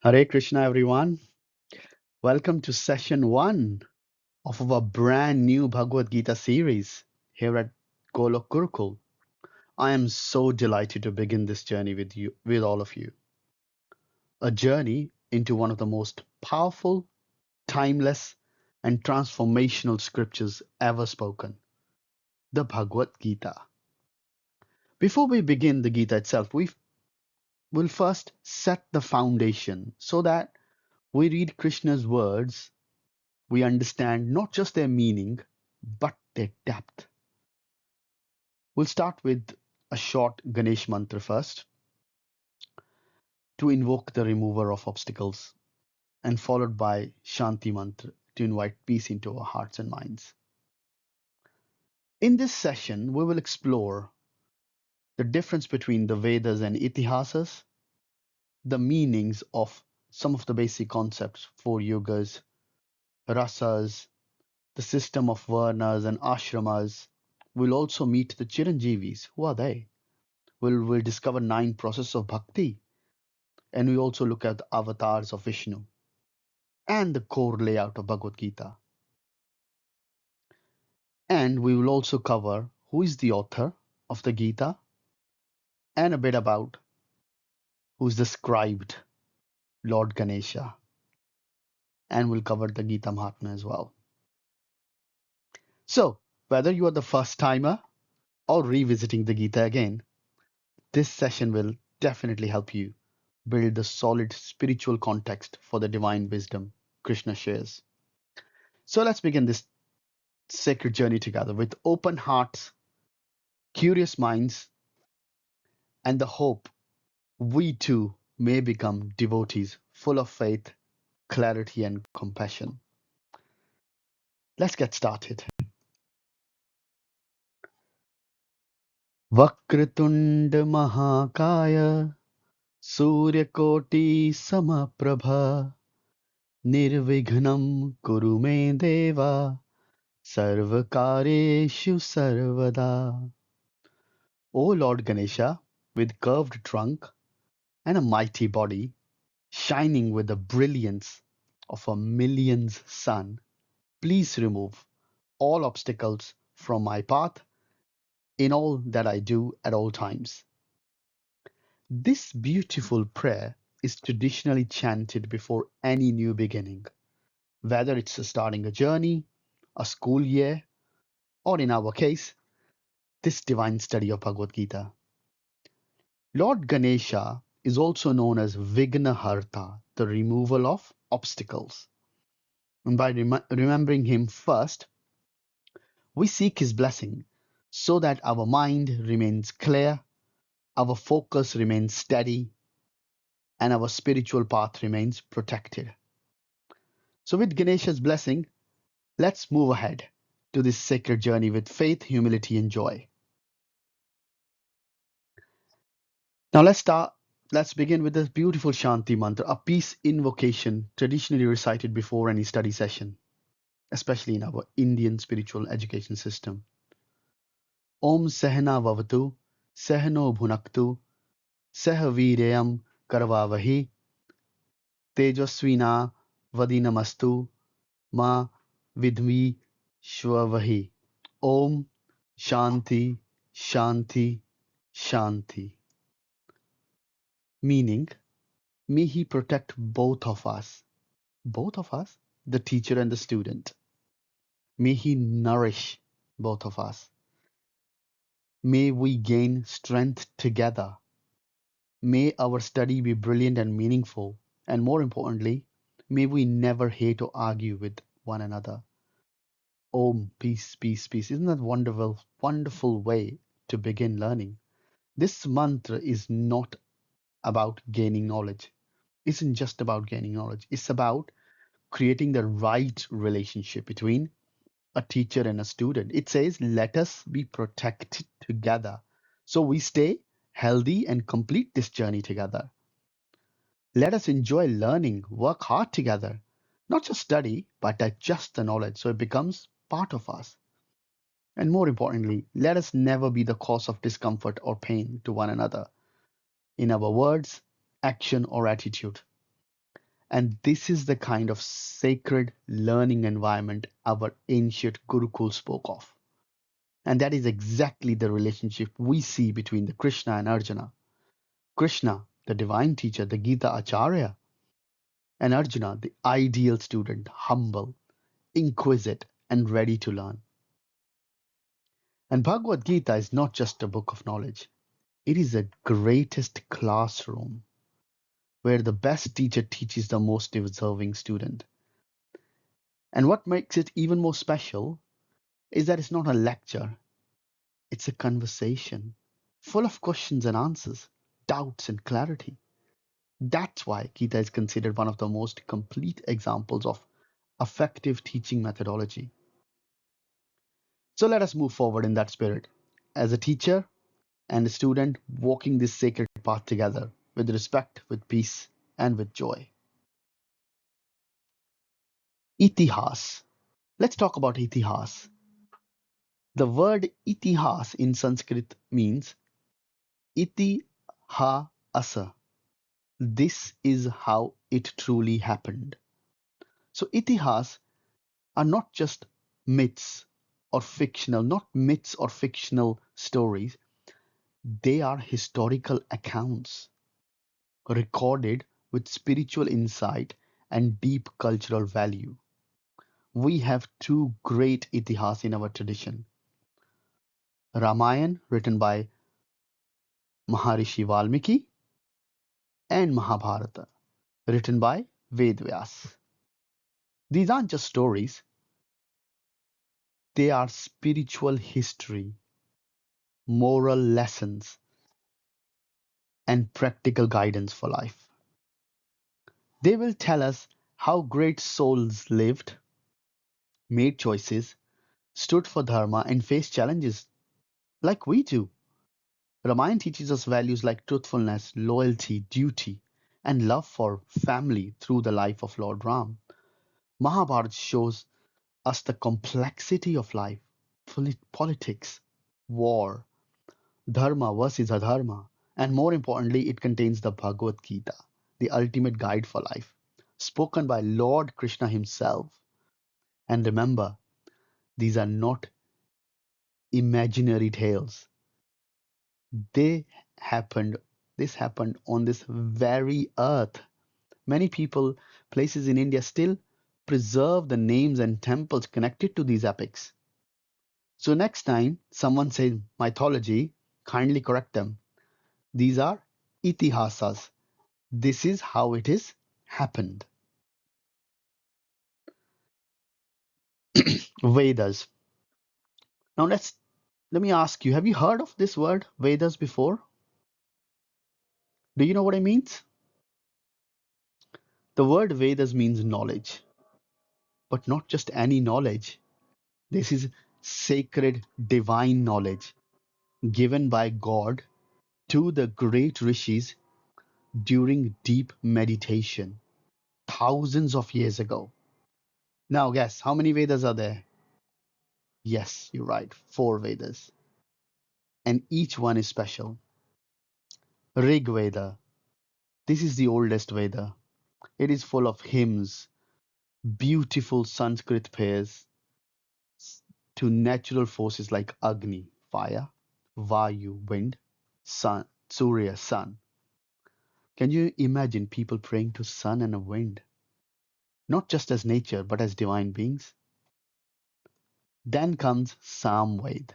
Hare Krishna, everyone. Welcome to session one of our brand new Bhagavad Gita series here at Gurukul. I am so delighted to begin this journey with all of you. A journey into one of the most powerful, timeless, and transformational scriptures ever spoken, the Bhagavad Gita. Before we begin the Gita itself, we will first set the foundation so that we read Krishna's words we understand not just their meaning, but their depth. We'll start with a short Ganesh mantra first to invoke the remover of obstacles, and followed by Shanti mantra to invite peace into our hearts and minds. In this session, we will explore the difference between the Vedas and Itihasas, the meanings of some of the basic concepts for Yugas, Rasas, the system of Varnas and Ashramas. We'll also meet the Chiranjivis. Who are they? We'll discover 9 processes of Bhakti, and we also look at the avatars of Vishnu and the core layout of Bhagavad Gita. And we will also cover who is the author of the Gita and a bit about who's the scribe, Lord Ganesha. And we'll cover the Gita Mahatmya as well. So, whether you are the first timer or revisiting the Gita again, this session will definitely help you build the solid spiritual context for the divine wisdom Krishna shares. So let's begin this sacred journey together with open hearts, curious minds, and the hope we too may become devotees full of faith, clarity, and compassion. Let's get started. Vakratunda Mahakaya Suryakoti Samaprabha Nirvighnam Kuru Me Deva Sarvakareshu Sarvada. O Lord Ganesha, with curved trunk and a mighty body, shining with the brilliance of a million's sun, please remove all obstacles from my path in all that I do at all times. This beautiful prayer is traditionally chanted before any new beginning, whether it's starting a journey, a school year, or in our case, this divine study of Bhagavad Gita. Lord Ganesha is also known as Vignaharta, the removal of obstacles. And by remembering him first, we seek his blessing so that our mind remains clear, our focus remains steady, and our spiritual path remains protected. So, with Ganesha's blessing, let's move ahead to this sacred journey with faith, humility, and joy. Now, let's begin with this beautiful Shanti mantra, a peace invocation traditionally recited before any study session, especially in our Indian spiritual education system. Om Sehna Vavatu, Sehno Bhunaktu, Sehavirayam Karvavahi, Tejasvina Vadinamastu, Ma Vidmi Shwavahi. Om Shanti, Shanti, Shanti. Meaning, may he protect both of us, the teacher and the student. May he nourish both of us. May we gain strength together. May our study be brilliant and meaningful. And more importantly, may we never hate or argue with one another. Om, peace, peace, peace. Isn't that wonderful, wonderful way to begin learning? This mantra is not about gaining knowledge. Isn't just about gaining knowledge. It's about creating the right relationship between a teacher and a student. It says, let us be protected together so we stay healthy and complete this journey together. Let us enjoy learning, work hard together, not just study, but digest the knowledge so it becomes part of us. And more importantly, let us never be the cause of discomfort or pain to one another in our words, action, or attitude. And this is the kind of sacred learning environment our ancient Gurukul spoke of. And that is exactly the relationship we see between the Krishna and Arjuna. Krishna, the divine teacher, the Gita Acharya, and Arjuna, the ideal student, humble, inquisitive, and ready to learn. And Bhagavad Gita is not just a book of knowledge, it is the greatest classroom where the best teacher teaches the most deserving student. And what makes it even more special is that it's not a lecture, it's a conversation full of questions and answers, doubts and clarity. That's why Gita is considered one of the most complete examples of effective teaching methodology. So let us move forward in that spirit. As a teacher and a student, walking this sacred path together with respect, with peace, and with joy. Itihas. Let's talk about itihas. The word itihas in Sanskrit means iti ha asa. This is how it truly happened. So itihas are not just myths or fictional, not myths or fictional stories. They are historical accounts recorded with spiritual insight and deep cultural value. We have two great itihas in our tradition. Ramayana, written by Maharishi Valmiki, and Mahabharata, written by Ved Vyasa. These aren't just stories, they are spiritual history, moral lessons, and practical guidance for life. They will tell us how great souls lived, made choices, stood for dharma, and faced challenges like we do. Ramayana teaches us values like truthfulness, loyalty, duty, and love for family through the life of Lord Ram. Mahabharata shows us the complexity of life, politics, war, dharma versus adharma, and more importantly, it contains the Bhagavad Gita, the ultimate guide for life, spoken by Lord Krishna himself. And remember, these are not imaginary tales. They happened, this happened on this very earth. Many people, places in India still preserve the names and temples connected to these epics. So next time someone says mythology, kindly correct them. These are itihasas. This is how it is happened. Vedas. Now let me ask you, have you heard of this word Vedas before? Do you know what it means? The word Vedas means knowledge, but not just any knowledge. This is sacred divine knowledge given by God to the great rishis during deep meditation thousands of years ago. Now guess how many Vedas are there? Yes, you're right, four Vedas. And each one is special. Rig Veda. This is the oldest Veda. It is full of hymns, beautiful Sanskrit pairs to natural forces like Agni, fire, Vayu, wind, sun, Surya, sun. Can you imagine people praying to sun and a wind? Not just as nature, but as divine beings? Then comes Samved.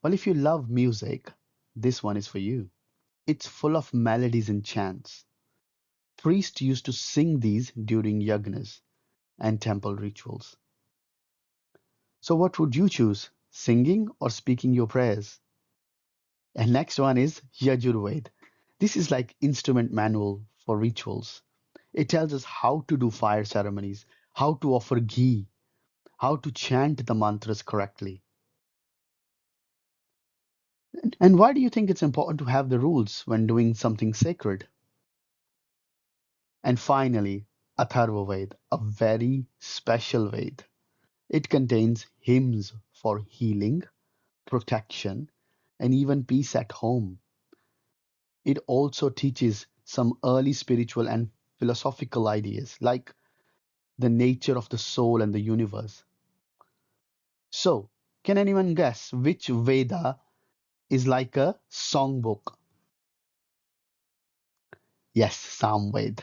Well, if you love music, this one is for you. It's full of melodies and chants. Priests used to sing these during yagnas and temple rituals. So, what would you choose? Singing or speaking your prayers? And next one is Yajurved. This is like instrument manual for rituals. It tells us how to do fire ceremonies, how to offer ghee, how to chant the mantras correctly. And why do you think it's important to have the rules when doing something sacred? And finally, Atharva Ved, a very special Ved. It contains hymns for healing, protection, and even peace at home. It also teaches some early spiritual and philosophical ideas like the nature of the soul and the universe. So, can anyone guess which Veda is like a songbook? Yes, Samved.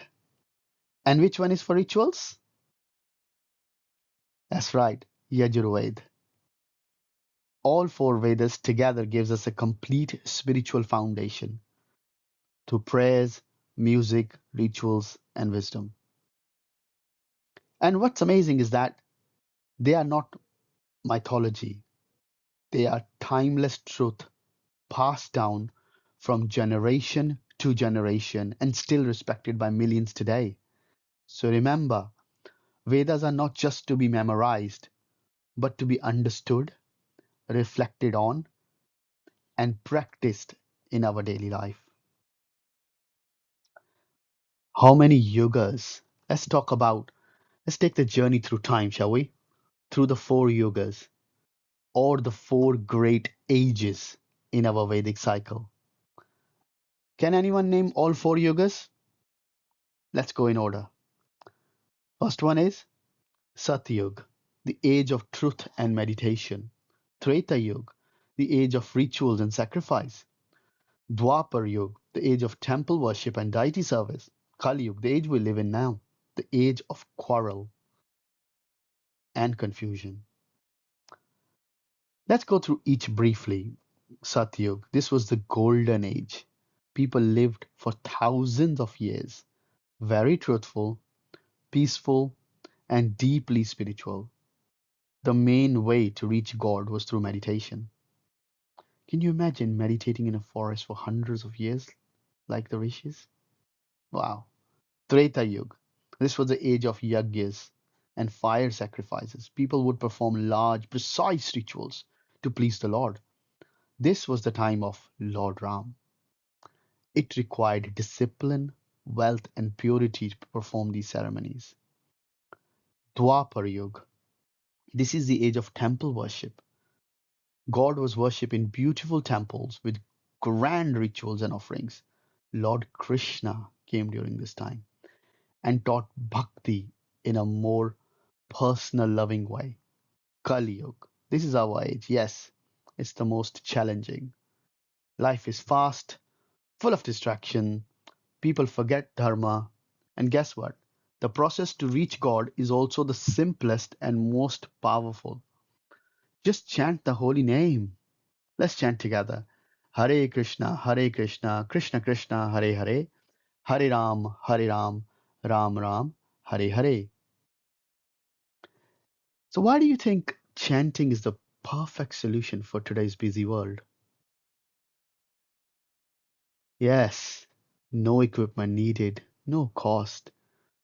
And which one is for rituals? That's right, Yajurved. All four Vedas together gives us a complete spiritual foundation to prayers, music, rituals, and wisdom. And what's amazing is that they are not mythology. They are timeless truth passed down from generation to generation and still respected by millions today. So remember, Vedas are not just to be memorized, but to be understood, reflected on, and practiced in our daily life. How many yugas? Let's take the journey through time, shall we? Through the four yugas, or the four great ages in our Vedic cycle. Can anyone name all four yugas? Let's go in order. First one is Satyug, the age of truth and meditation. Treta Yug, the age of rituals and sacrifice. Dwapar Yug, the age of temple worship and deity service. Kali Yug, the age we live in now, the age of quarrel and confusion. Let's go through each briefly. Satyug, this was the golden age. People lived for thousands of years, very truthful, peaceful, and deeply spiritual. The main way to reach God was through meditation. Can you imagine meditating in a forest for hundreds of years like the rishis? Wow. Treta Yuga. This was the age of yajnas and fire sacrifices. People would perform large, precise rituals to please the Lord. This was the time of Lord Ram. It required discipline, wealth, and purity to perform these ceremonies. Dwapar Yuga. This is the age of temple worship. God was worshipped in beautiful temples with grand rituals and offerings. Lord Krishna came during this time and taught bhakti in a more personal, loving way. Kali Yuga. This is our age. Yes, it's the most challenging. Life is fast, full of distraction. People forget dharma. And guess what? The process to reach God is also the simplest and most powerful. Just chant the holy name. Let's chant together. Hare Krishna, Krishna Krishna, Hare Hare, Hare Ram, Ram Ram, Hare Hare. So, why do you think chanting is the perfect solution for today's busy world? Yes, no equipment needed, no cost.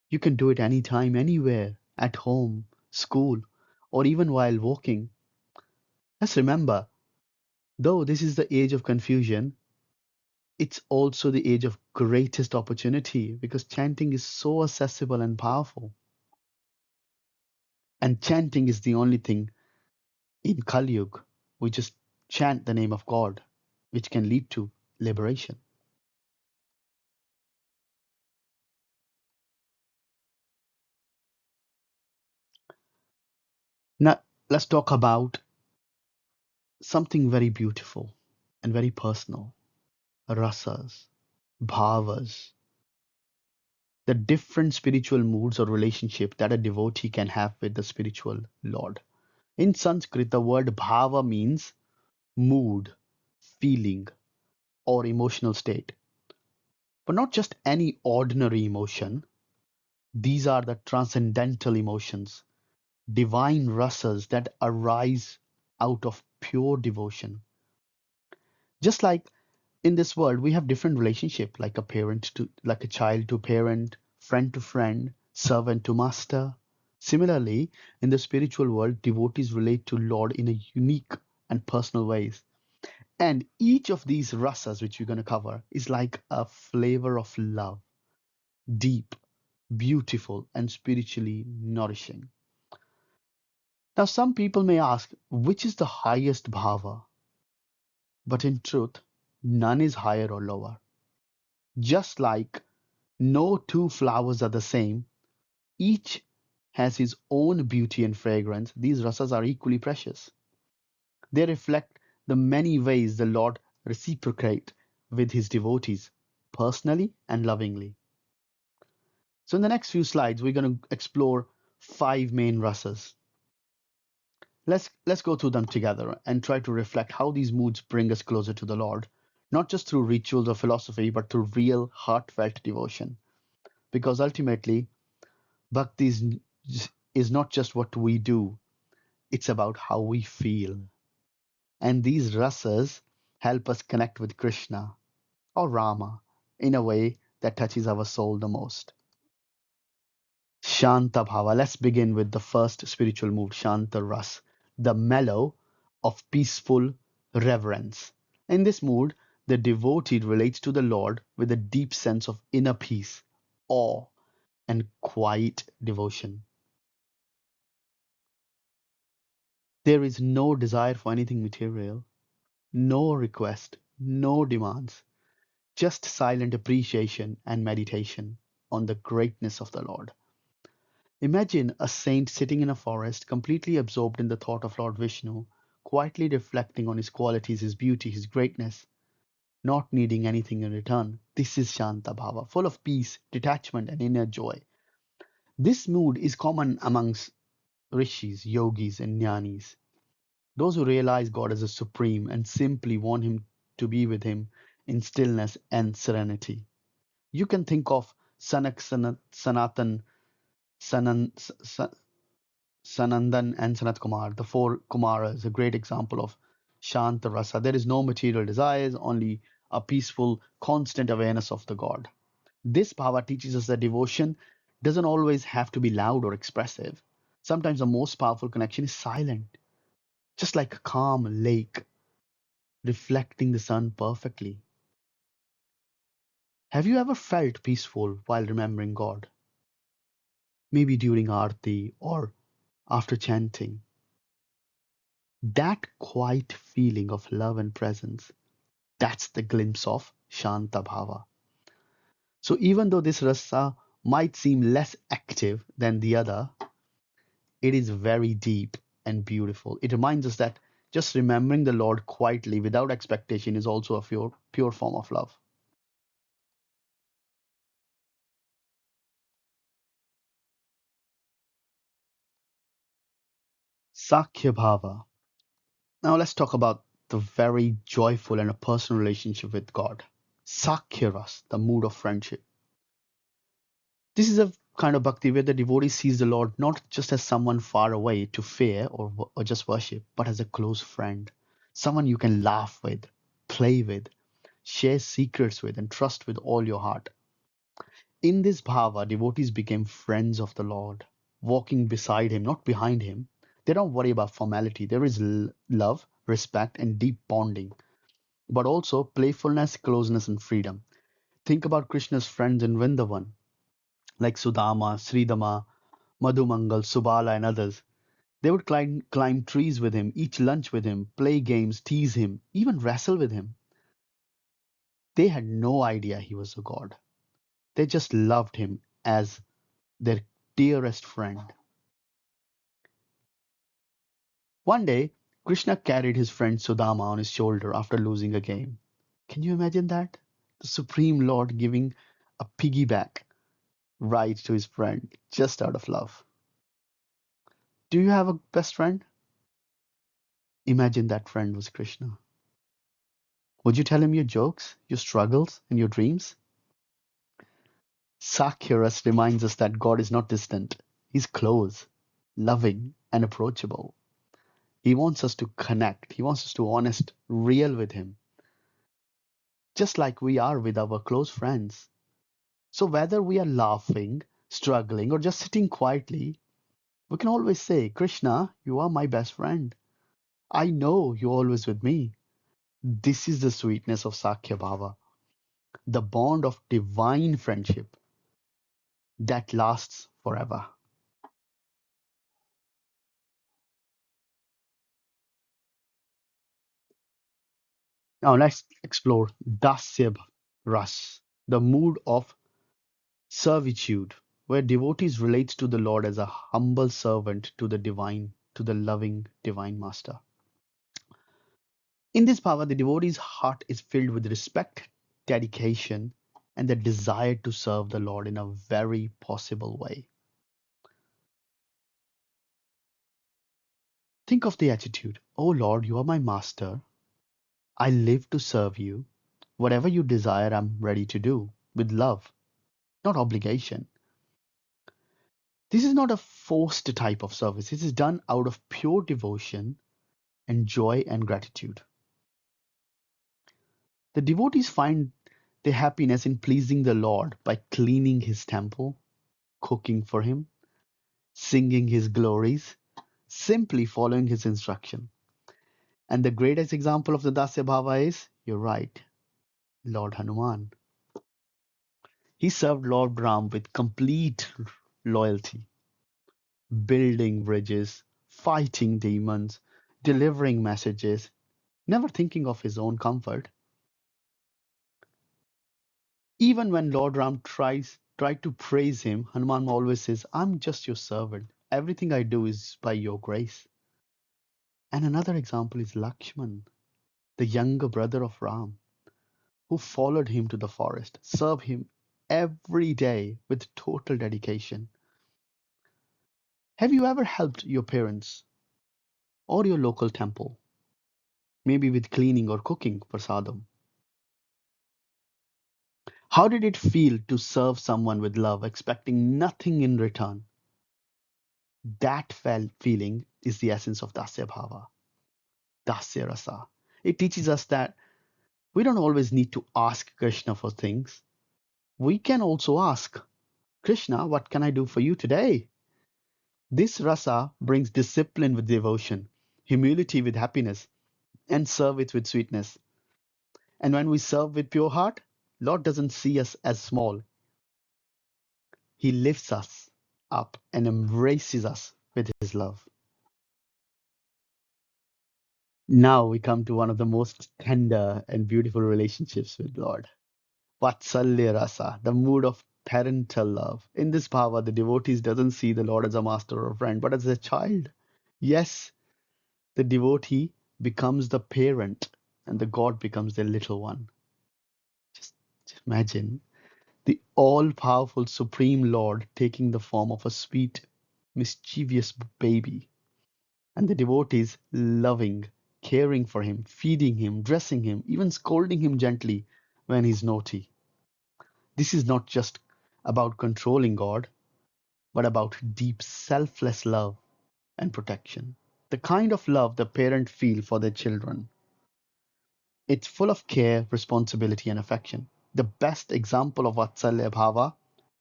You can do it anytime, anywhere, at home, school, or even while walking. Let's remember, though this is the age of confusion, it's also the age of greatest opportunity because chanting is so accessible and powerful. And chanting is the only thing in Kali Yuga. We just chant the name of God, which can lead to liberation. Now, let's talk about something very beautiful and very personal. Rasas, bhavas, the different spiritual moods or relationship that a devotee can have with the spiritual Lord. In Sanskrit, the word bhava means mood, feeling, or emotional state. But not just any ordinary emotion. These are the transcendental emotions, divine rasas that arise out of pure devotion. Just like in this world, we have different relationship, like a child to parent, friend to friend, servant to master. Similarly, in the spiritual world, devotees relate to Lord in a unique and personal ways. And each of these rasas, which we're going to cover, is like a flavor of love, deep, beautiful, and spiritually nourishing. Now, some people may ask, which is the highest bhava? But in truth, none is higher or lower. Just like No two flowers are the same. Each has his own beauty and fragrance. These rasas are equally precious. They reflect the many ways the Lord reciprocate with his devotees, personally and lovingly. So in the next few slides, we're going to explore 5 main rasas. Let's go through them together and try to reflect how these moods bring us closer to the Lord, not just through rituals or philosophy, but through real heartfelt devotion. Because ultimately, bhakti is not just what we do, it's about how we feel. And these rasas help us connect with Krishna or Rama in a way that touches our soul the most. Shanta Bhava. Let's begin with the first spiritual mood, Shanta Ras, the mellow of peaceful reverence. In this mood, the devotee relates to the Lord with a deep sense of inner peace, awe, and quiet devotion. There is no desire for anything material, no request, no demands, just silent appreciation and meditation on the greatness of the Lord. Imagine a saint sitting in a forest, completely absorbed in the thought of Lord Vishnu, quietly reflecting on his qualities, his beauty, his greatness, not needing anything in return. This is Shanta Bhava, full of peace, detachment, and inner joy. This mood is common amongst rishis, yogis, and jnanis, those who realize God as a supreme and simply want Him to be with Him in stillness and serenity. You can think of Sanatan, Sanandan, and Sanat Kumar, the 4 Kumaras, a great example of Shanta Rasa. There is no material desires, only a peaceful, constant awareness of the God. This bhava teaches us that devotion doesn't always have to be loud or expressive. Sometimes the most powerful connection is silent, just like a calm lake reflecting the sun perfectly. Have you ever felt peaceful while remembering God? Maybe during Aarti or after chanting. That quiet feeling of love and presence, that's the glimpse of Shanta Bhava. So even though this rasa might seem less active than the other, it is very deep and beautiful. It reminds us that just remembering the Lord quietly without expectation is also a pure form of love. Sakhya Bhava. Now let's talk about the very joyful and a personal relationship with God. Sakhya Ras, the mood of friendship. This is a kind of bhakti where the devotee sees the Lord not just as someone far away to fear or just worship, but as a close friend, someone you can laugh with, play with, share secrets with, and trust with all your heart. In this bhava, devotees became friends of the Lord, walking beside him, not behind him. They don't worry about formality. There is love, respect, and deep bonding, but also playfulness, closeness, and freedom. Think about Krishna's friends in Vrindavan, like Sudama, Sridama, Madhumangal, Subala, and others. They would climb trees with him, eat lunch with him, play games, tease him, even wrestle with him. They had no idea he was a god. They just loved him as their dearest friend. One day, Krishna carried his friend Sudama on his shoulder after losing a game. Can you imagine that? The Supreme Lord giving a piggyback ride to his friend just out of love. Do you have a best friend? Imagine that friend was Krishna. Would you tell him your jokes, your struggles, and your dreams? Sakyaras reminds us that God is not distant. He's close, loving, and approachable. He wants us to connect. He wants us to honest, real with him, just like we are with our close friends. So whether we are laughing, struggling, or just sitting quietly, we can always say, Krishna, you are my best friend. I know you're always with me. This is the sweetness of Sakya Bhava, the bond of divine friendship that lasts forever. Now let's explore Dasya Ras, the mood of Servitude, where devotees relate to the Lord as a humble servant to the divine, to the loving divine master. In this power, the devotee's heart is filled with respect, dedication, and the desire to serve the Lord in a very possible way. Think of the attitude: "Oh Lord, you are my master. I live to serve you. Whatever you desire, I'm ready to do with love, not obligation." This is not a forced type of service. This is done out of pure devotion and joy and gratitude. The devotees find their happiness in pleasing the Lord by cleaning his temple, cooking for him, singing his glories, simply following his instruction. And the greatest example of the Dasya Bhava is, you're right, Lord Hanuman. He served Lord Ram with complete loyalty, building bridges, fighting demons, delivering messages, never thinking of his own comfort. Even when Lord Ram tried to praise him, Hanuman always says, "I'm just your servant. Everything I do is by your grace." And another example is Lakshman, the younger brother of Ram, who followed him to the forest, served him every day with total dedication. Have you ever helped your parents or your local temple, maybe with cleaning or cooking prasadam? How did it feel to serve someone with love, expecting nothing in return? That feeling is the essence of Dasya Bhava, Dasya Rasa. It teaches us that we don't always need to ask Krishna for things. We can also ask, "Krishna, what can I do for you today?" This rasa brings discipline with devotion, humility with happiness, and service with sweetness. And when we serve with pure heart, Lord doesn't see us as small. He lifts us up and embraces us with his love. Now we come to one of the most tender and beautiful relationships with Lord. Vatsalya rasa, the mood of parental love. In this bhava, the devotees doesn't see the Lord as a master or a friend, but as a child. Yes, the devotee becomes the parent and the God becomes the little one. Just imagine the all-powerful Supreme Lord taking the form of a sweet, mischievous baby, and the devotees loving, caring for him, feeding him, dressing him, even scolding him gently when he's naughty. This is not just about controlling God, but about deep selfless love and protection. The kind of love the parent feel for their children. It's full of care, responsibility, and affection. The best example of Vatsalya Bhava,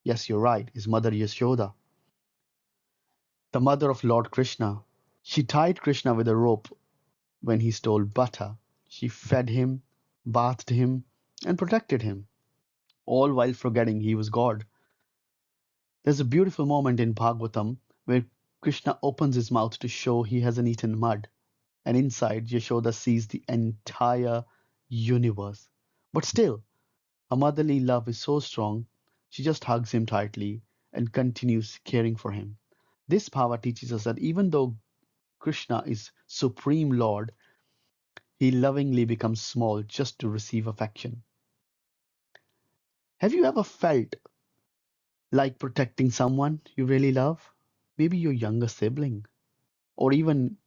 yes, you're right, is Mother Yashoda, the mother of Lord Krishna. She tied Krishna with a rope when he stole butter. She fed him, bathed him, and protected him, all while forgetting he was God. There's a beautiful moment in Bhagavatam where Krishna opens his mouth to show he hasn't eaten mud, and inside Yashoda sees the entire universe. But still, her motherly love is so strong, she just hugs him tightly and continues caring for him. This bhava teaches us that even though Krishna is Supreme Lord, he lovingly becomes small just to receive affection. Have you ever felt like protecting someone you really love? Maybe your younger sibling, or even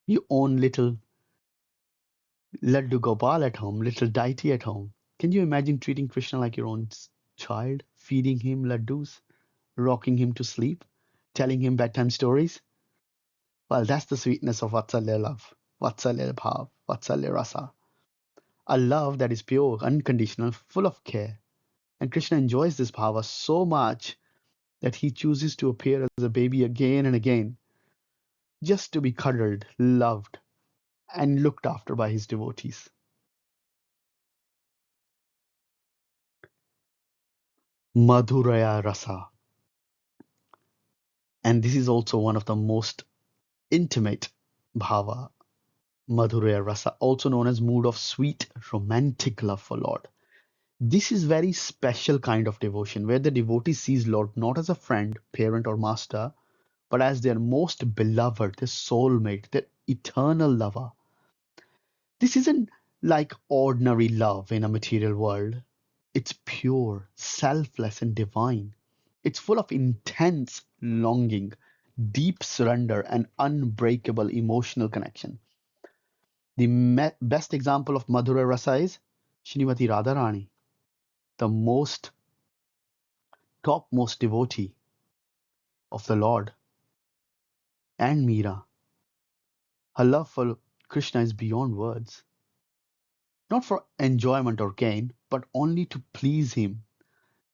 your own little Laddu Gopal at home, little deity at home. Can you imagine treating Krishna like your own child, feeding him laddus, rocking him to sleep, telling him bedtime stories? Well, that's the sweetness of Vatsalya love, Vatsalya bhav, Vatsalya rasa. A love that is pure, unconditional, full of care. And Krishna enjoys this bhava so much that he chooses to appear as a baby again and again, just to be cuddled, loved, and looked after by his devotees. Madhuraya rasa. And this is also one of the most intimate bhava, Madhuraya rasa, also known as mood of sweet romantic love for Lord. This is very special kind of devotion where the devotee sees Lord not as a friend, parent, or master, but as their most beloved, their soulmate, their eternal lover. This isn't like ordinary love in a material world. It's pure, selfless, and divine. It's full of intense longing, deep surrender, and unbreakable emotional connection. The best example of Madhura Rasa is Srimati Radharani, the most topmost devotee of the Lord, and Meera. Her love for Krishna is beyond words, not for enjoyment or gain, but only to please him.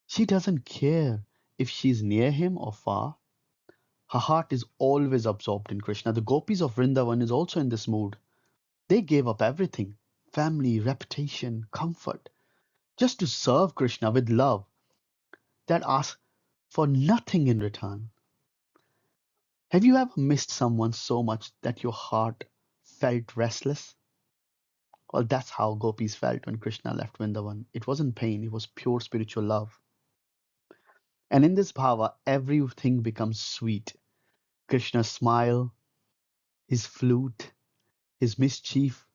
She doesn't care if she's near him or far. Her heart is always absorbed in Krishna. The gopis of Vrindavan is also in this mood. They gave up everything, family, reputation, comfort, just to serve Krishna with love that asks for nothing in return. Have you ever missed someone so much that your heart felt restless? Well, that's how gopis felt when Krishna left Vrindavan. It wasn't pain, it was pure spiritual love. And in this bhava, everything becomes sweet. Krishna's smile, his flute, his mischief,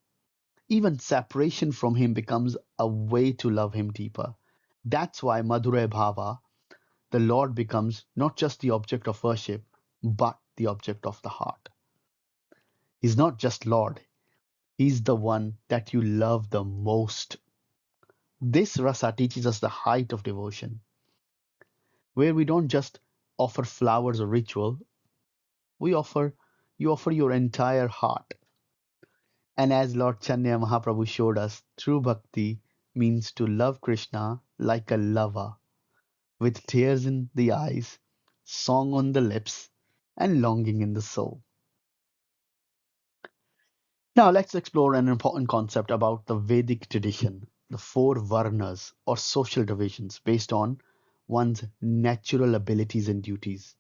even separation from him becomes a way to love him deeper. That's why Madhurya Bhava, the Lord becomes not just the object of worship, but the object of the heart. He's not just Lord, he's the one that you love the most. This rasa teaches us the height of devotion, where we don't just offer flowers or ritual, we offer you offer your entire heart. And as Lord Chaitanya Mahaprabhu showed us, true bhakti means to love Krishna like a lover, with tears in the eyes, song on the lips, and longing in the soul. Now let's explore an important concept about the Vedic tradition, the four Varnas or social divisions based on one's natural abilities and duties.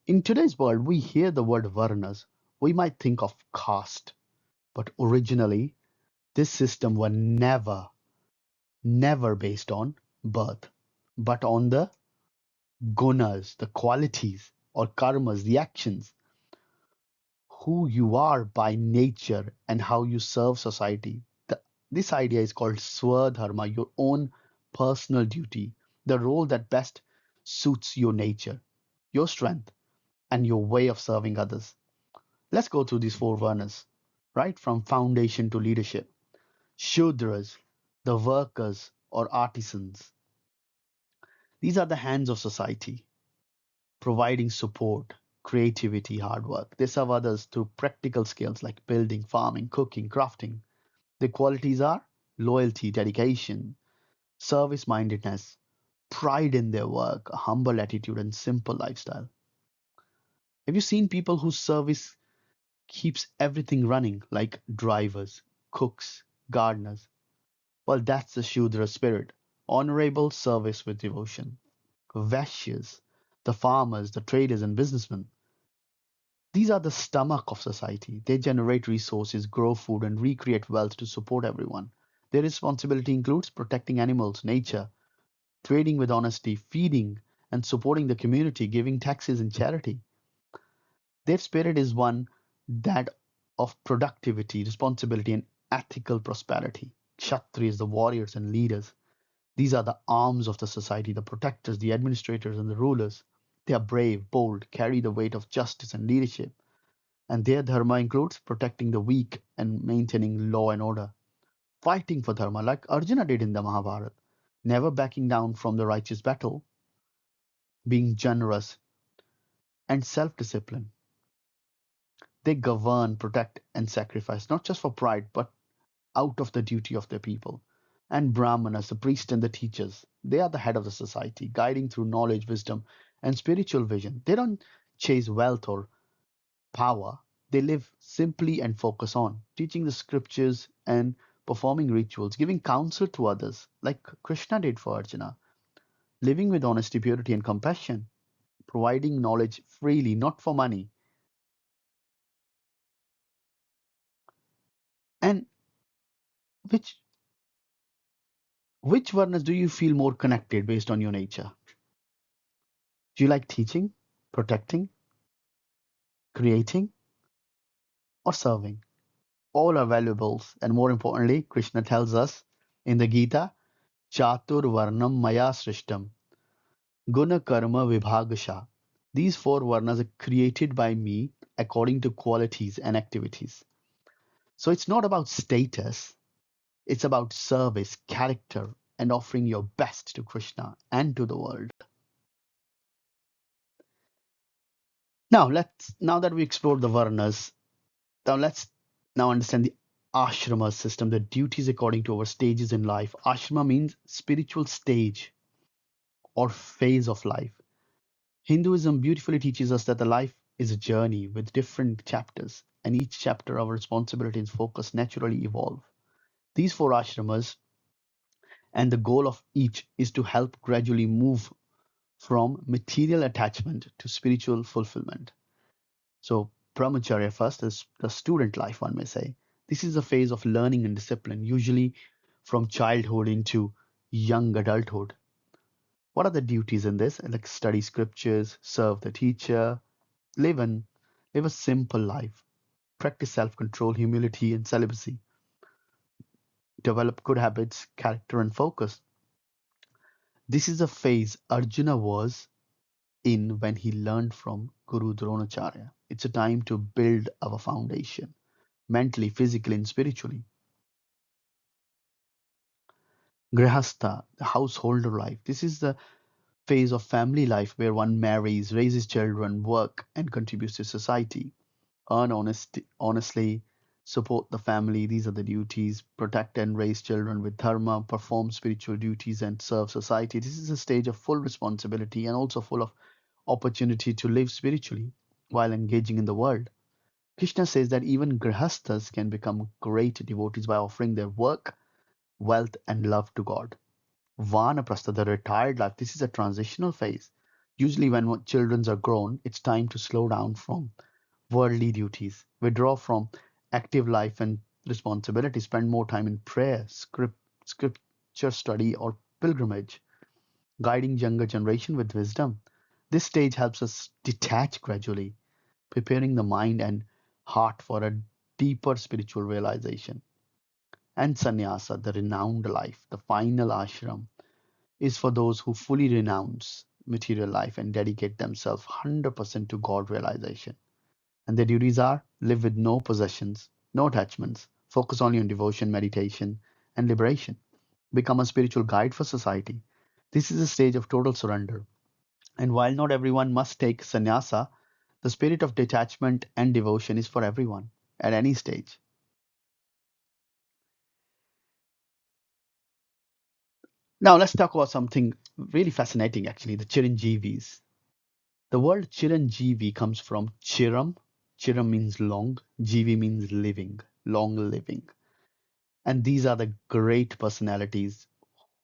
In today's world, we hear the word Varnas, we might think of caste, but originally this system was never based on birth, but on the gunas, the qualities, or karmas, the actions, who you are by nature and how you serve society. This idea is called swadharma, your own personal duty, the role that best suits your nature, your strength, and your way of serving others. Let's go through these four varnas, right? From foundation to leadership. Shudras, the workers or artisans. These are the hands of society, providing support, creativity, hard work. They serve others through practical skills like building, farming, cooking, crafting. The qualities are loyalty, dedication, service mindedness, pride in their work, a humble attitude, and simple lifestyle. Have you seen people whose service keeps everything running, like drivers, cooks, gardeners? Well, that's the Shudra spirit, honorable service with devotion. Vaishyas, the farmers, the traders, and businessmen. These are the stomach of society. They generate resources, grow food, and recreate wealth to support everyone. Their responsibility includes protecting animals, nature, trading with honesty, feeding and supporting the community, giving taxes and charity. Their spirit is one that of productivity, responsibility, and ethical prosperity. Kshatriyas, the warriors and leaders. These are the arms of the society, the protectors, the administrators, and the rulers. They are brave, bold, carry the weight of justice and leadership. And their dharma includes protecting the weak and maintaining law and order. Fighting for dharma, like Arjuna did in the Mahabharata. Never backing down from the righteous battle. Being generous and self discipline. They govern, protect, and sacrifice, not just for pride, but out of the duty of their people. And Brahmanas, the priests and the teachers, they are the head of the society, guiding through knowledge, wisdom, and spiritual vision. They don't chase wealth or power, they live simply and focus on teaching the scriptures and performing rituals, giving counsel to others, like Krishna did for Arjuna, living with honesty, purity, and compassion, providing knowledge freely, not for money. And which Which Varnas do you feel more connected based on your nature? Do you like teaching, protecting, creating, or serving? All are valuables, and more importantly, Krishna tells us in the Gita, Chatur Varnam Maya Srishtam, Guna Karma Vibhagasha. These four Varnas are created by me according to qualities and activities. So it's not about status, it's about service, character, and offering your best to Krishna and to the world. Now that we explored the Varnas, let's now understand the ashrama system, the duties according to our stages in life. Ashrama means spiritual stage or phase of life. Hinduism beautifully teaches us that the life is a journey with different chapters, and each chapter our responsibility and focus naturally evolve. These four ashramas, and the goal of each is to help gradually move from material attachment to spiritual fulfillment. So, brahmacharya first is the student life, one may say. This is a phase of learning and discipline, usually from childhood into young adulthood. What are the duties in this? Like study scriptures, serve the teacher, live and live a simple life, practice self-control, humility, and celibacy, develop good habits, character, and focus. This is a phase Arjuna was in when he learned from Guru Dronacharya. It's a time to build our foundation mentally, physically, and spiritually. Grihastha, the householder life. This is the phase of family life where one marries, raises children, work, and contributes to society. Earn honestly, support the family. These are the duties. Protect and raise children with dharma, perform spiritual duties, and serve society. This is a stage of full responsibility and also full of opportunity to live spiritually while engaging in the world. Krishna says that even grihasthas can become great devotees by offering their work, wealth, and love to God. Vanaprastha, the retired life, this is a transitional phase. Usually, when children are grown, it's time to slow down from worldly duties, withdraw from active life and responsibility, spend more time in prayer, scripture study, or pilgrimage, guiding younger generation with wisdom. This stage helps us detach gradually, preparing the mind and heart for a deeper spiritual realization. And sannyasa, the renowned life, the final ashram, is for those who fully renounce material life and dedicate themselves 100% to God realization. And their duties are live with no possessions, no attachments, focus only on devotion, meditation, and liberation. Become a spiritual guide for society. This is a stage of total surrender. And while not everyone must take sannyasa, the spirit of detachment and devotion is for everyone at any stage. Now let's talk about something really fascinating actually, the Chiranjivis. The word Chiranjivi comes from Chiram. Chiram means long, Jivi means living, long living. And these are the great personalities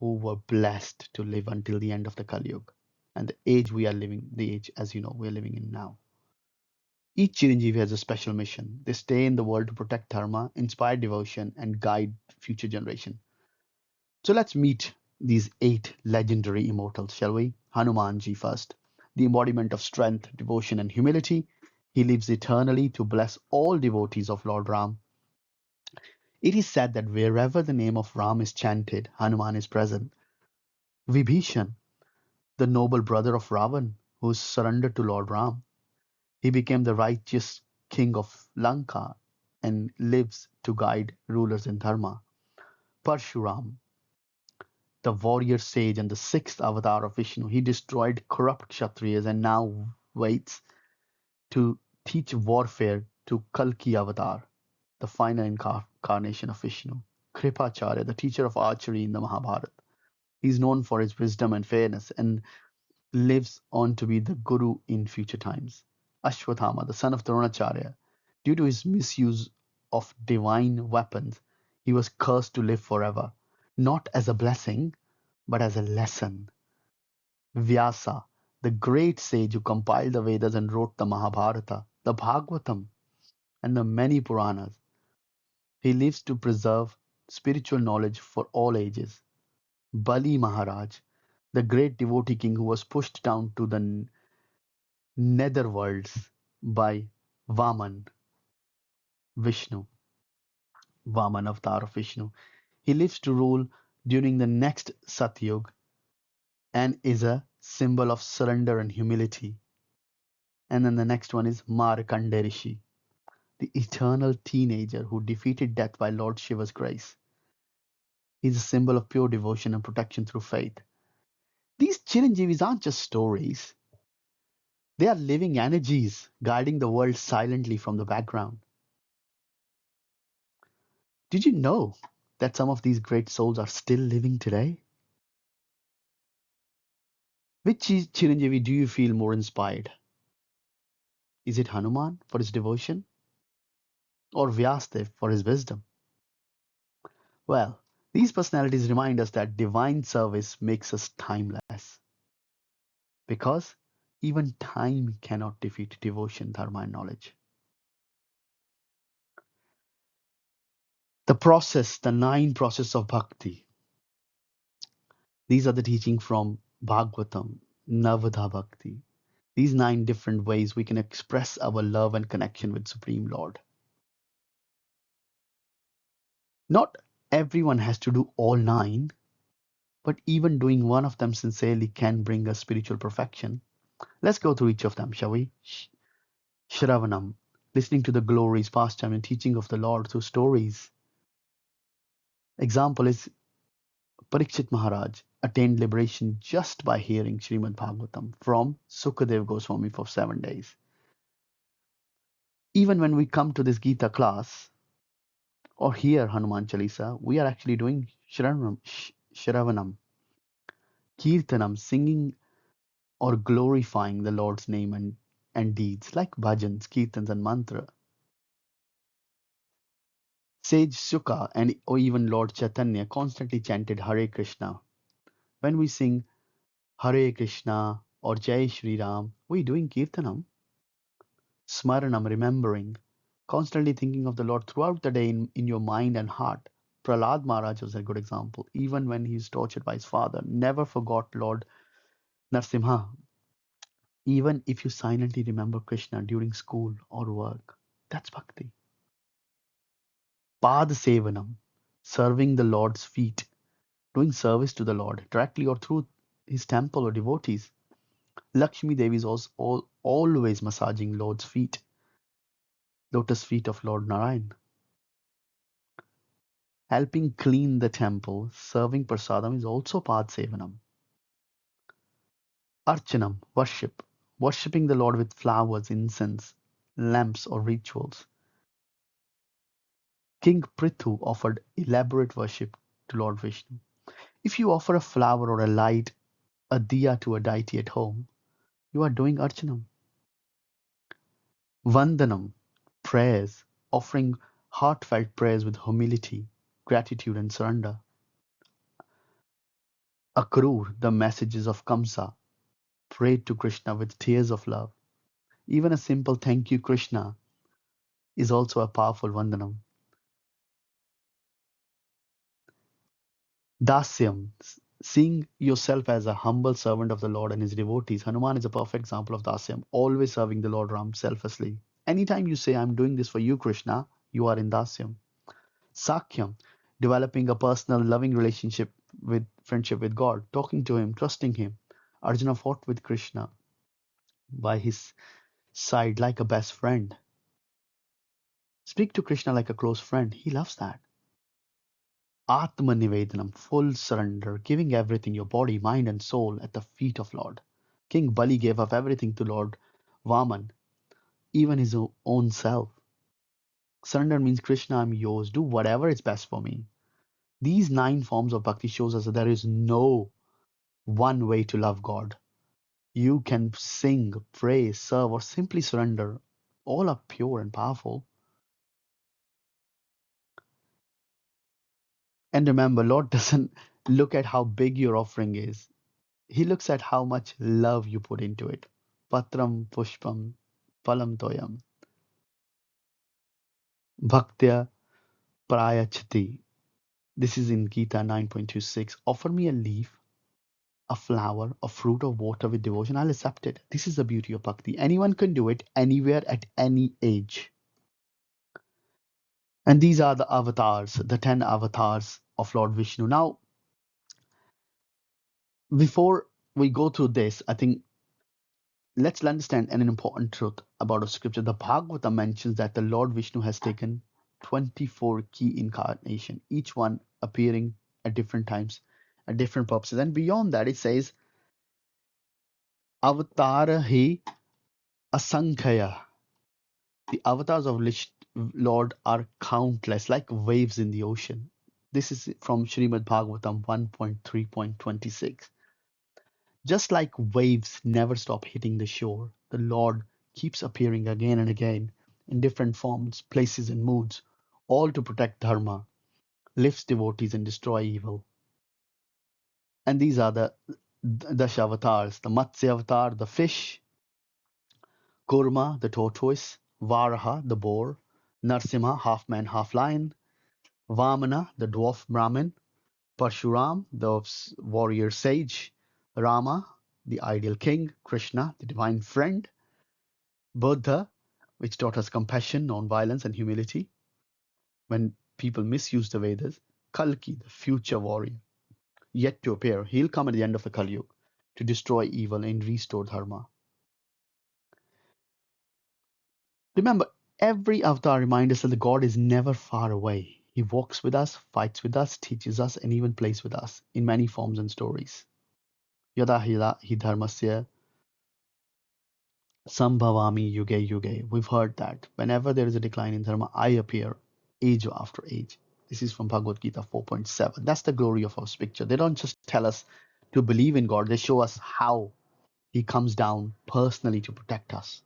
who were blessed to live until the end of the Kali Yuga. And the age we are living, the age, as you know, we're living in now. Each Chiranjeevi has a special mission. They stay in the world to protect dharma, inspire devotion, and guide future generation. So let's meet these eight legendary immortals, shall we? Hanumanji first, the embodiment of strength, devotion, and humility. He lives eternally to bless all devotees of Lord Ram. It is said that wherever the name of Ram is chanted, Hanuman is present. Vibhishan, the noble brother of Ravan, who surrendered to Lord Ram. He became the righteous king of Lanka and lives to guide rulers in Dharma. Parshuram, the warrior sage and the sixth avatar of Vishnu, he destroyed corrupt Kshatriyas and now waits to teach warfare to Kalki avatar, the final incarnation of Vishnu. Kripacharya, the teacher of archery in the Mahabharata. He's known for his wisdom and fairness and lives on to be the guru in future times. Ashwathama, the son of Dronacharya, due to his misuse of divine weapons, he was cursed to live forever, not as a blessing, but as a lesson. Vyasa, the great sage who compiled the Vedas and wrote the Mahabharata, the Bhagavatam, and the many Puranas, he lives to preserve spiritual knowledge for all ages. Bali Maharaj, the great devotee king who was pushed down to the netherworlds by Vaman, Vishnu, Vaman avatar of Vishnu. He lives to rule during the next Satyug and is a symbol of surrender and humility. And then the next one is Markandeya Rishi, the eternal teenager who defeated death by Lord Shiva's grace. He's a symbol of pure devotion and protection through faith. These Chiranjivis aren't just stories, they are living energies guiding the world silently from the background. Did you know that some of these great souls are still living today? Which Chiranjeevi do you feel more inspired? Is it Hanuman for his devotion or Vyasadeva for his wisdom? Well, these personalities remind us that divine service makes us timeless because even time cannot defeat devotion, dharma, and knowledge. The 9 process of bhakti. These are the teaching from Bhagavatam, Navadha Bhakti. These 9 different ways we can express our love and connection with Supreme Lord. Not everyone has to do all 9, but even doing one of them sincerely can bring us spiritual perfection. Let's go through each of them, shall we? Shravanam, listening to the glories, pastime, and teaching of the Lord through stories. Example is Parikshit Maharaj attained liberation just by hearing Srimad Bhagavatam from Sukadev Goswami for 7 days. Even when we come to this Gita class or hear Hanuman Chalisa, we are actually doing Shravanam, Kirtanam, singing or glorifying the Lord's name and deeds like bhajans, kirtans, and mantra. Sage Sukha and or even Lord Chaitanya constantly chanted Hare Krishna. When we sing Hare Krishna or Jai Shri Ram, we're doing Kirtanam, Smaranam, remembering, constantly thinking of the Lord throughout the day in your mind and heart. Prahlad Maharaj was a good example. Even when he's tortured by his father, never forgot Lord Narsimha. Even if you silently remember Krishna during school or work, that's bhakti. Pad Sevanam, serving the Lord's feet, doing service to the Lord directly or through his temple or devotees. Lakshmi Devi is also always massaging Lord's feet, lotus feet of Lord Narayan, helping clean the temple, serving prasadam is also Pad Sevanam. Archanam, worship, worshipping the Lord with flowers, incense, lamps, or rituals. King Prithu offered elaborate worship to Lord Vishnu. If you offer a flower or a light, a diya to a deity at home, you are doing Archanam. Vandanam, prayers, offering heartfelt prayers with humility, gratitude, and surrender. Akrur, the messages of Kamsa, prayed to Krishna with tears of love. Even a simple thank you, Krishna, is also a powerful Vandanam. Dasyam, seeing yourself as a humble servant of the Lord and his devotees. Hanuman is a perfect example of Dasyam, always serving the Lord Ram selflessly. Anytime you say, I'm doing this for you, Krishna, you are in Dasyam. Sakyam, developing a personal, loving relationship with friendship with God, talking to him, trusting him. Arjuna fought with Krishna by his side like a best friend. Speak to Krishna like a close friend. He loves that. Atma Nivedanam, full surrender, giving everything, your body, mind, and soul, at the feet of Lord. King Bali gave up everything to Lord Vaman, even his own self. Surrender means Krishna, I'm yours. Do whatever is best for me. These 9 forms of bhakti shows us that there is no one way to love God. You can sing, pray, serve, or simply surrender. All are pure and powerful. And remember, Lord doesn't look at how big your offering is. He looks at how much love you put into it. Patram pushpam palam toyam bhaktya prayachati. This is in Gita 9.26. Offer me a leaf, a flower, a fruit, or water with devotion. I'll accept it. This is the beauty of bhakti. Anyone can do it anywhere at any age. And these are the avatars, the 10 avatars of Lord Vishnu. Now, before we go through this, I think let's understand an important truth about a scripture. The Bhagavata mentions that the Lord Vishnu has taken 24 key incarnation, each one appearing at different times, at different purposes. And beyond that, it says, Avatara he asankhya. The avatars of Lord are countless, like waves in the ocean. This is from Srimad Bhagavatam 1.3.26. Just like waves never stop hitting the shore, the Lord keeps appearing again and again in different forms, places, and moods, all to protect dharma, lifts devotees, and destroy evil. And these are the Dashavatars, the Matsya avatar, the fish, Kurma, the tortoise, Varaha, the boar, Narsimha, half man, half lion, Vamana, the dwarf Brahmin, Parshuram, the warrior sage, Rama, the ideal king, Krishna, the divine friend, Buddha, which taught us compassion, non-violence, and humility when people misuse the Vedas, Kalki, the future warrior, yet to appear. He'll come at the end of the Kali Yuga to destroy evil and restore dharma. Remember, every avatar reminds us that the God is never far away. He walks with us, fights with us, teaches us, and even plays with us in many forms and stories. Yada hi dharmasya sambhavami yuge yuge. We've heard that. Whenever there is a decline in dharma, I appear age after age. This is from Bhagavad Gita 4.7. That's the glory of our picture. They don't just tell us to believe in God, they show us how He comes down personally to protect us.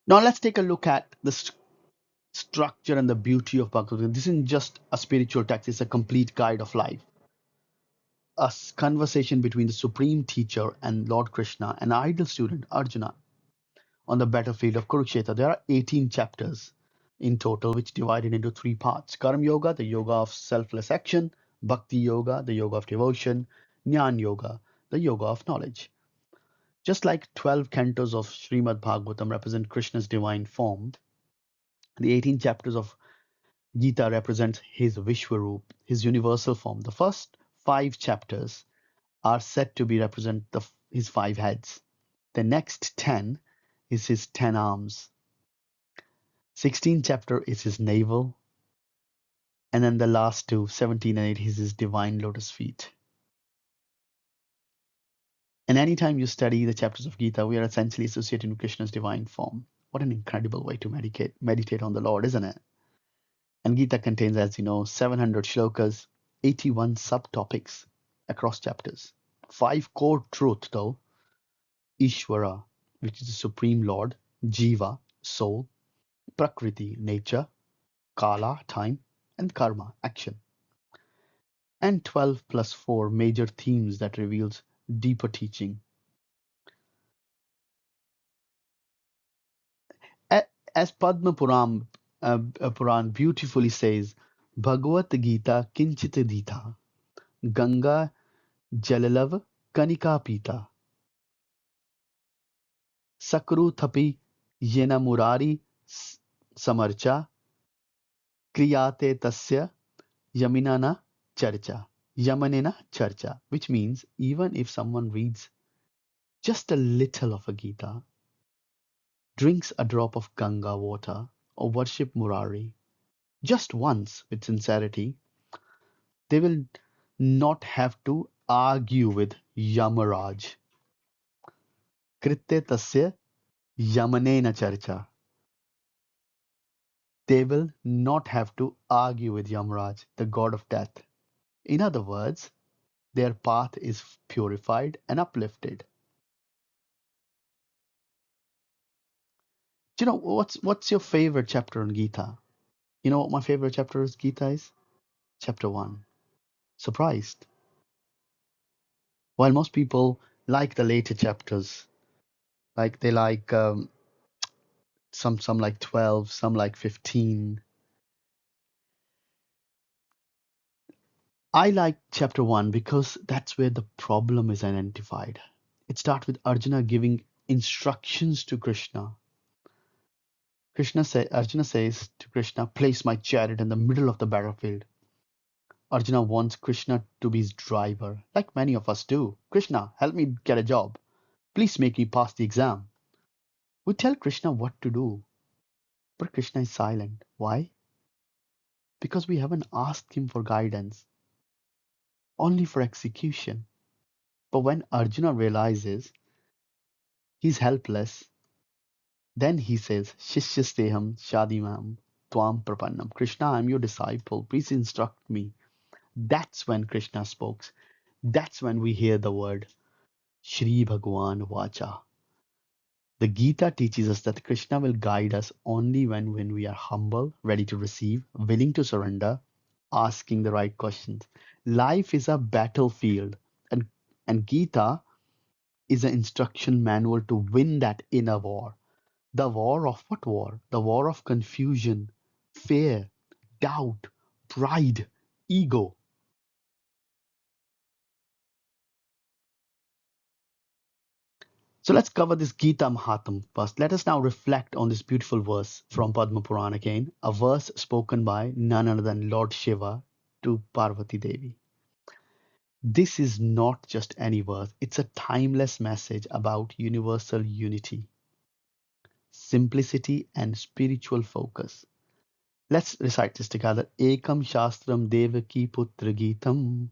Now let's take a look at the structure and the beauty of Bhagavad Gita. This isn't just a spiritual text, it's a complete guide of life. A conversation between the supreme teacher and Lord Krishna, an idle student, Arjuna, on the battlefield of Kurukshetra. There are 18 chapters in total, which divided into three parts. Karma Yoga, the yoga of selfless action; Bhakti Yoga, the yoga of devotion; Jnana Yoga, the yoga of knowledge. Just like 12 cantos of Srimad Bhagavatam represent Krishna's divine form, the 18 chapters of Gita represent his Vishwarup, his universal form. The first 5 chapters are said to be represent his 5 heads. The next 10 is his 10 arms. 16th chapter is his navel, and then the last two, 17 and 8, is his divine lotus feet. And anytime you study the chapters of Gita, we are essentially associating with Krishna's divine form. What an incredible way to meditate on the Lord, isn't it? And Gita contains, as you know, 700 shlokas, 81 subtopics across chapters. 5 core truths, though: Ishvara, which is the supreme Lord; Jiva, soul; Prakriti, nature; Kala, time; and Karma, action. And 12 plus 4 major themes that reveals deeper teaching. As Padma Puran beautifully says, Bhagavad Gita Kinchit Dita, Ganga Jalalav Kanika Pita, Sakru Thapi Yena Murari Samarcha, Kriyate Tasya Yaminana Charcha, Yamanena Charcha, which means even if someone reads just a little of a Gita, drinks a drop of Ganga water, or worship Murari just once with sincerity, they will not have to argue with Yamaraj. Kritte tasya yamanena charcha. They will not have to argue with Yamaraj, the god of death. In other words, their path is purified and uplifted. Do you know what's your favorite chapter in Gita? You know what my favorite chapter is Gita is? Chapter 1. Surprised. While most people like the later chapters, like they like some like 12, some like 15. I like chapter 1 because that's where the problem is identified. It starts with Arjuna giving instructions to Krishna. Arjuna says to Krishna, place my chariot in the middle of the battlefield. Arjuna wants Krishna to be his driver, like many of us do. Krishna, help me get a job. Please make me pass the exam. We tell Krishna what to do, but Krishna is silent. Why? Because we haven't asked him for guidance, only for execution. But when Arjuna realizes he's helpless, then he says, Shishyasteham Shadimam Twam Prapannam. Krishna, I'm your disciple. Please instruct me. That's when Krishna spoke. That's when we hear the word Shri Bhagwan Vacha. The Gita teaches us that Krishna will guide us only when we are humble, ready to receive, willing to surrender, asking the right questions. Life is a battlefield, and, and Gita is an instruction manual to win that inner war. The war of what war? The war of confusion, fear, doubt, pride, ego. So let's cover this Gita Mahatmya first. Let us now reflect on this beautiful verse from Padma Purana again, a verse spoken by none other than Lord Shiva to Parvati Devi. This is not just any verse, it's a timeless message about universal unity, simplicity, and spiritual focus. Let's recite this together. Ekam Shastram Devaki Putra Gitam.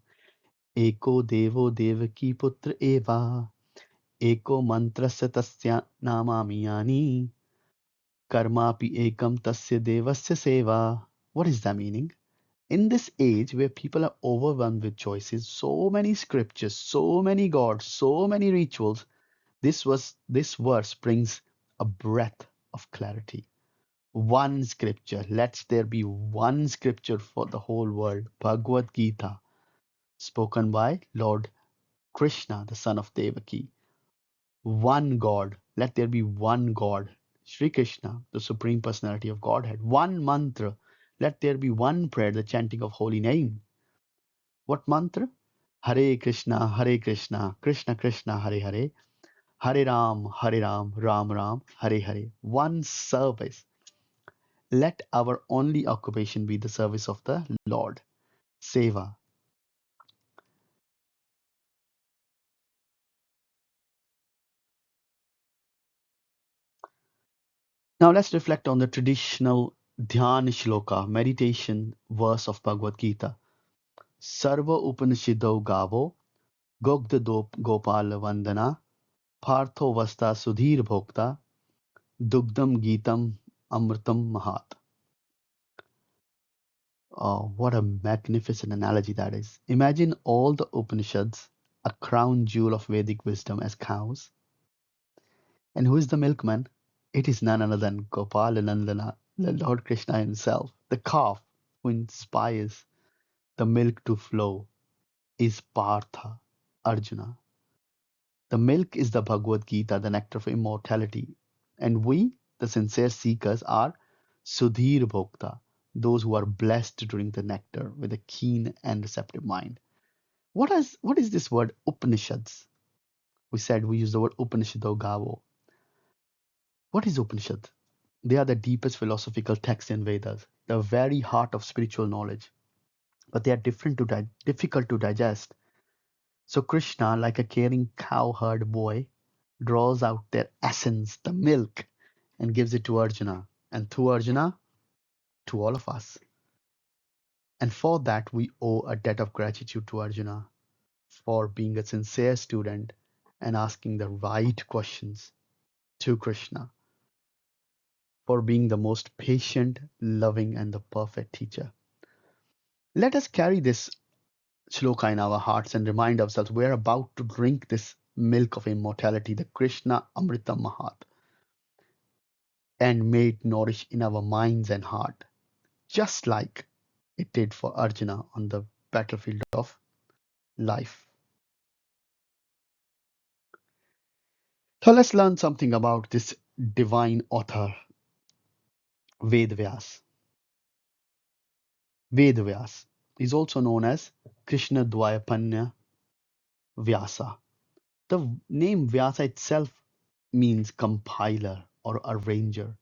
Eko Devo Devaki Putra Eva. Eko Mantrasya Tasya Namamiyani. Karmapi ekam tasya devasya seva. What is that meaning? In this age where people are overwhelmed with choices, so many scriptures, so many gods, so many rituals, this verse brings a breath of clarity. One scripture. Let there be one scripture for the whole world. Bhagavad Gita, spoken by Lord Krishna, the son of Devaki. One God. Let there be one God. Sri Krishna, the Supreme Personality of Godhead. One mantra. Let there be one prayer, the chanting of holy name. What mantra? Hare Krishna, Krishna Krishna, Hare Hare, Hare Ram, Ram Ram, Hare Hare. One service. Let our only occupation be the service of the Lord. Seva. Now let's reflect on the traditional Dhyana Shloka, meditation verse of Bhagavad Gita. Sarva Upanishado Gavo, Gogda Gopal Vandana, Partho Vasta Sudhir Bhokta, Dugdam Gitam Amritam Mahat. Oh, what a magnificent analogy that is. Imagine all the Upanishads, a crown jewel of Vedic wisdom, as cows. And who is the milkman? It is none other than Gopalanandana, the Lord Krishna himself. The calf who inspires the milk to flow is Partha, Arjuna. The milk is the Bhagavad Gita, the nectar of immortality. And we, the sincere seekers, are Sudhir Bhokta, those who are blessed to drink the nectar with a keen and receptive mind. What is this word Upanishads? We said we use the word Upanishado Gavo. What is Upanishad? They are the deepest philosophical texts in Vedas, the very heart of spiritual knowledge. But they are difficult to digest. So Krishna, like a caring cowherd boy, draws out their essence, the milk, and gives it to Arjuna. And through Arjuna, to all of us. And for that, we owe a debt of gratitude to Arjuna for being a sincere student and asking the right questions to Krishna, for being the most patient, loving, and the perfect teacher. Let us carry this shloka in our hearts and remind ourselves we're about to drink this milk of immortality, the Krishna Amrita Mahat, and may it nourish in our minds and heart, just like it did for Arjuna on the battlefield of life. So let's learn something about this divine author, Ved Vyas. Ved Vyas. He's also known as Krishna Dvayapanya Vyasa. The name Vyasa itself means compiler or arranger.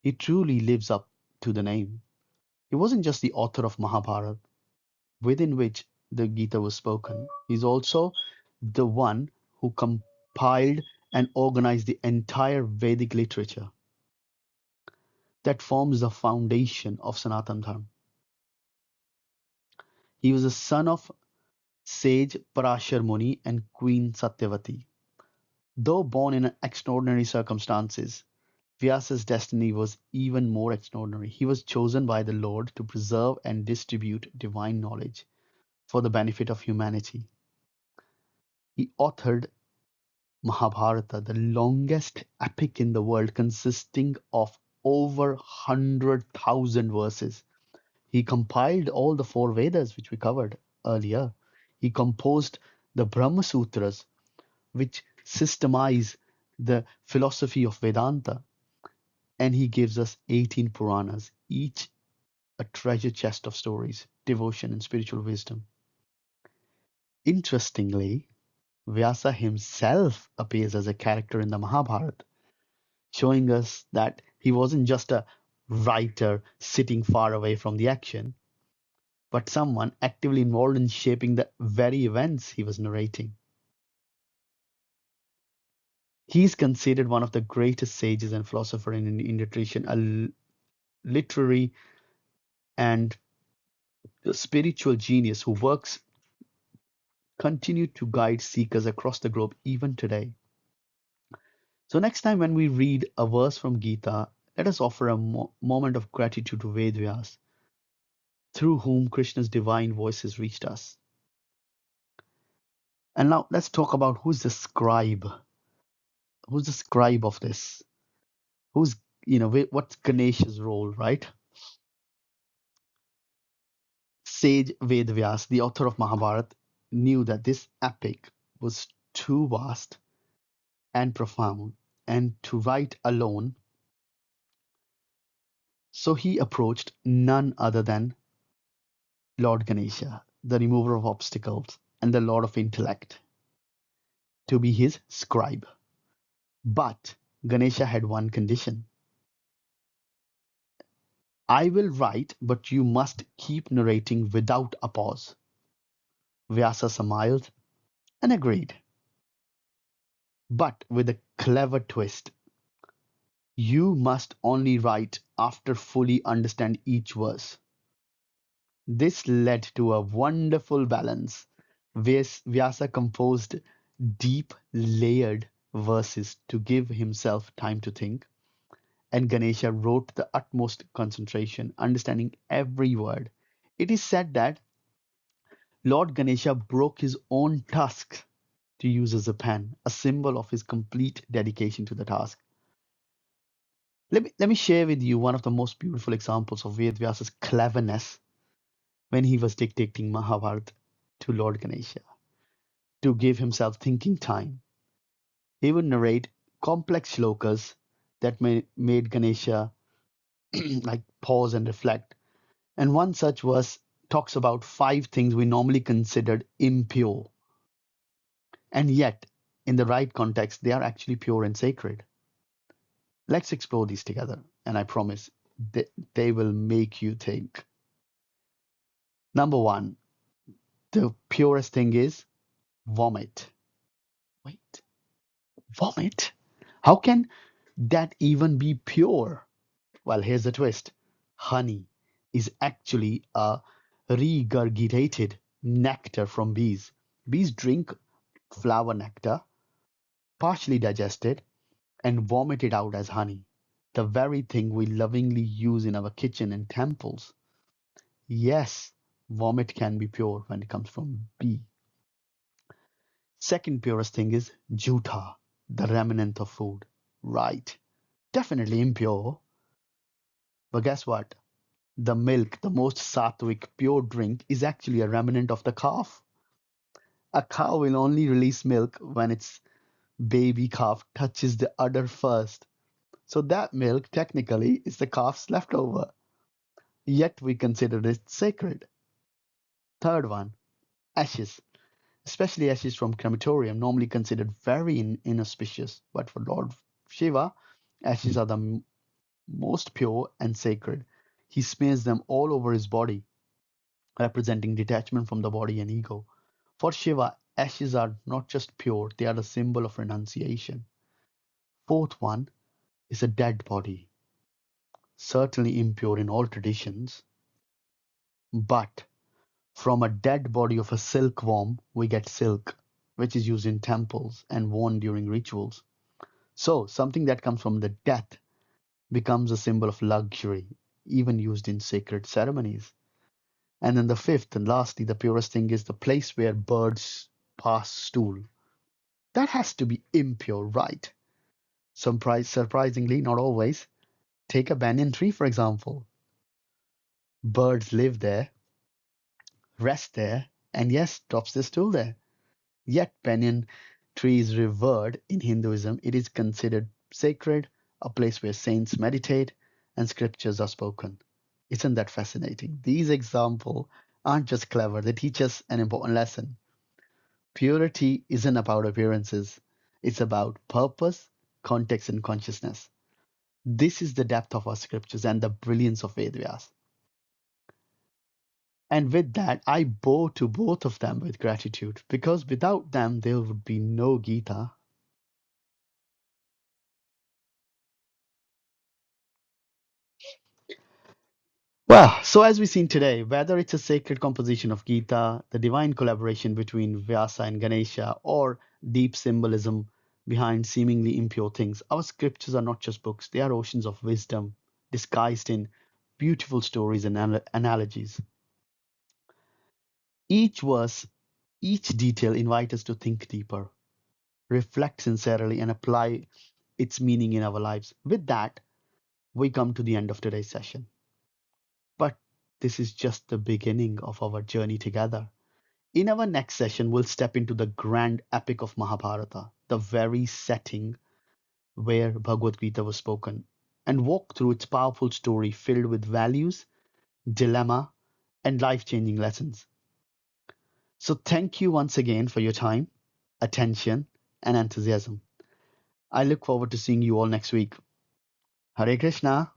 He truly lives up to the name. He wasn't just the author of Mahabharata, within which the Gita was spoken. He's also the one who compiled and organized the entire Vedic literature that forms the foundation of Sanatana Dharma. He was the son of sage Parashar Muni and Queen Satyavati. Though born in extraordinary circumstances, Vyasa's destiny was even more extraordinary. He was chosen by the Lord to preserve and distribute divine knowledge for the benefit of humanity. He authored Mahabharata, the longest epic in the world, consisting of over 100,000 verses. He compiled all the four Vedas, which we covered earlier. He composed the Brahma Sutras, which systemize the philosophy of Vedanta. And he gives us 18 Puranas, each a treasure chest of stories, devotion, and spiritual wisdom. Interestingly, Vyasa himself appears as a character in the Mahabharata, showing us that he wasn't just a writer sitting far away from the action, but someone actively involved in shaping the very events he was narrating. He is considered one of the greatest sages and philosophers in Indian tradition, a literary and spiritual genius who works continue to guide seekers across the globe even today. So next time when we read a verse from Gita, let us offer a moment of gratitude to Ved Vyasa, through whom Krishna's divine voice has reached us. And now let's talk about who's the scribe. Who's the scribe of this? Who's, what's Ganesha's role, right? Sage Ved Vyasa, the author of Mahabharata, knew that this epic was too vast and profound and to write alone. So he approached none other than Lord Ganesha, the remover of obstacles and the Lord of intellect, to be his scribe. But Ganesha had one condition. I will write, but you must keep narrating without a pause. Vyasa smiled and agreed, but with a clever twist. You must only write after fully understand each verse. This led to a wonderful balance. Vyasa composed deep, layered verses to give himself time to think, and Ganesha wrote the utmost concentration, understanding every word. It is said that Lord Ganesha broke his own tusk to use as a pen, a symbol of his complete dedication to the task. Let me share with you one of the most beautiful examples of Ved Vyasa's cleverness when he was dictating Mahabharata to Lord Ganesha to give himself thinking time. He would narrate complex shlokas that made Ganesha like pause and reflect. And one such verse talks about five things we normally considered impure. And yet, in the right context, they are actually pure and sacred. Let's explore these together, and I promise they will make you think. Number one, the purest thing is vomit. Wait, vomit? How can that even be pure? Well, here's the twist. Honey is actually a regurgitated nectar from bees. Bees drink flower nectar, partially digested, and vomit it out as honey, the very thing we lovingly use in our kitchen and temples. Yes, vomit can be pure when it comes from bee. Second purest thing is juta, the remnant of food. Right, definitely impure. But guess what? The milk, the most sattvic, pure drink, is actually a remnant of the calf. A cow will only release milk when its baby calf touches the udder first. So that milk technically is the calf's leftover. Yet we consider it sacred. Third one, ashes, especially ashes from crematorium, normally considered very inauspicious. But for Lord Shiva, ashes are the most pure and sacred. He smears them all over his body, representing detachment from the body and ego. For Shiva, ashes are not just pure, they are a symbol of renunciation. Fourth one is a dead body, certainly impure in all traditions, but from a dead body of a silkworm, we get silk, which is used in temples and worn during rituals. So, something that comes from the death becomes a symbol of luxury, even used in sacred ceremonies. And then the fifth and lastly, the purest thing is the place where birds pass stool. That has to be impure, right? Surprisingly, not always. Take a banyan tree, for example. Birds live there, rest there, and yes, drops their stool there. Yet banyan tree is revered in Hinduism. It is considered sacred, a place where saints meditate and scriptures are spoken. Isn't that fascinating? These examples aren't just clever, they teach us an important lesson. Purity isn't about appearances, it's about purpose, context, and consciousness. This is the depth of our scriptures and the brilliance of Ved Vyasa. And with that, I bow to both of them with gratitude because without them, there would be no Gita. Well, so as we've seen today, whether it's a sacred composition of Gita, the divine collaboration between Vyasa and Ganesha, or deep symbolism behind seemingly impure things, our scriptures are not just books, they are oceans of wisdom disguised in beautiful stories and analogies. Each verse, each detail invites us to think deeper, reflect sincerely, and apply its meaning in our lives. With that, we come to the end of today's session. But this is just the beginning of our journey together. In our next session, we'll step into the grand epic of Mahabharata, the very setting where Bhagavad Gita was spoken, and walk through its powerful story filled with values, dilemma, and life changing lessons. So, thank you once again for your time, attention, and enthusiasm. I look forward to seeing you all next week. Hare Krishna.